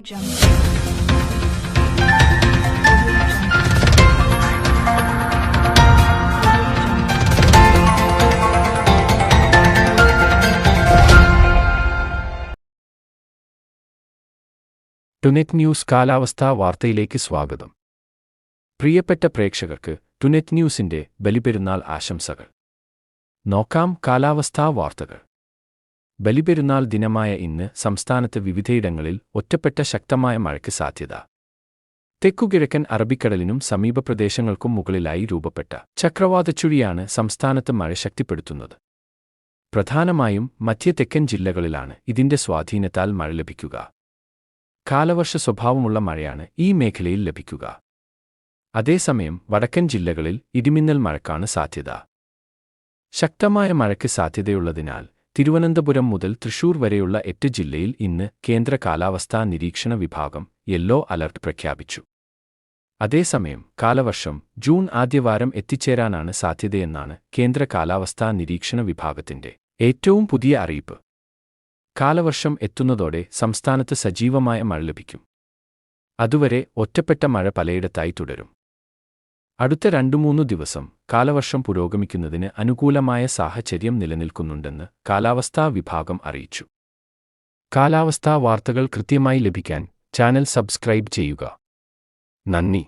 Jungle. ടുനെറ്റ് news കാലാവസ്ഥാ വാർത്തയിലേക്ക് സ്വാഗതം. പ്രിയപ്പെട്ട പ്രേക്ഷകർക്ക് ടുനെറ്റ് ന്യൂസിന്റെ ബലിപെരുന്നാൾ ആശംസകൾ. നോക്കാം കാലാവസ്ഥാ വാർത്തകൾ. ബലിപെരുന്നാൾ ദിനമായ ഇന്ന് സംസ്ഥാനത്ത് വിവിധയിടങ്ങളിൽ ഒറ്റപ്പെട്ട ശക്തമായ മഴയ്ക്ക് സാധ്യത. തെക്കുകിഴക്കൻ അറബിക്കടലിനും സമീപ പ്രദേശങ്ങൾക്കും മുകളിലായി രൂപപ്പെട്ട ചക്രവാതച്ചുഴിയാണ് സംസ്ഥാനത്ത് മഴ ശക്തിപ്പെടുത്തുന്നത്. പ്രധാനമായും മധ്യ തെക്കൻ ജില്ലകളിലാണ് ഇതിന്റെ സ്വാധീനത്താൽ മഴ ലഭിക്കുക. കാലവർഷ സ്വഭാവമുള്ള മഴയാണ് ഈ മേഖലയിൽ ലഭിക്കുക. അതേസമയം വടക്കൻ ജില്ലകളിൽ ഇടിമിന്നൽ മഴയ്ക്കാണ് സാധ്യത. ശക്തമായ മഴയ്ക്ക് സാധ്യതയുള്ളതിനാൽ തിരുവനന്തപുരം മുതൽ തൃശൂർ വരെയുള്ള 8 ജില്ലയിൽ ഇന്ന് കേന്ദ്ര കാലാവസ്ഥാ നിരീക്ഷണ വിഭാഗം യെല്ലോ അലർട്ട് പ്രഖ്യാപിച്ചു. അതേസമയം കാലവർഷം ജൂൺ ആദ്യവാരം എത്തിച്ചേരാനാണ് സാധ്യതയെന്നാണ് കേന്ദ്ര കാലാവസ്ഥാ നിരീക്ഷണ വിഭാഗത്തിന്റെ ഏറ്റവും പുതിയ അറിയിപ്പ്. കാലവർഷം എത്തുന്നതോടെ സംസ്ഥാനത്ത് സജീവമായ മഴ ലഭിക്കും. അതുവരെ ഒറ്റപ്പെട്ട മഴ പലയിടത്തായി തുടരും. അടുത്ത 2-3 ദിവസം കാലവർഷം പുരോഗമിക്കുന്നതിന് അനുകൂലമായ സാഹചര്യം നിലനിൽക്കുന്നുണ്ടെന്ന് കാലാവസ്ഥാ വിഭാഗം അറിയിച്ചു. കാലാവസ്ഥാ വാർത്തകൾ കൃത്യമായി ലഭിക്കാൻ ചാനൽ സബ്സ്ക്രൈബ് ചെയ്യുക. നന്ദി.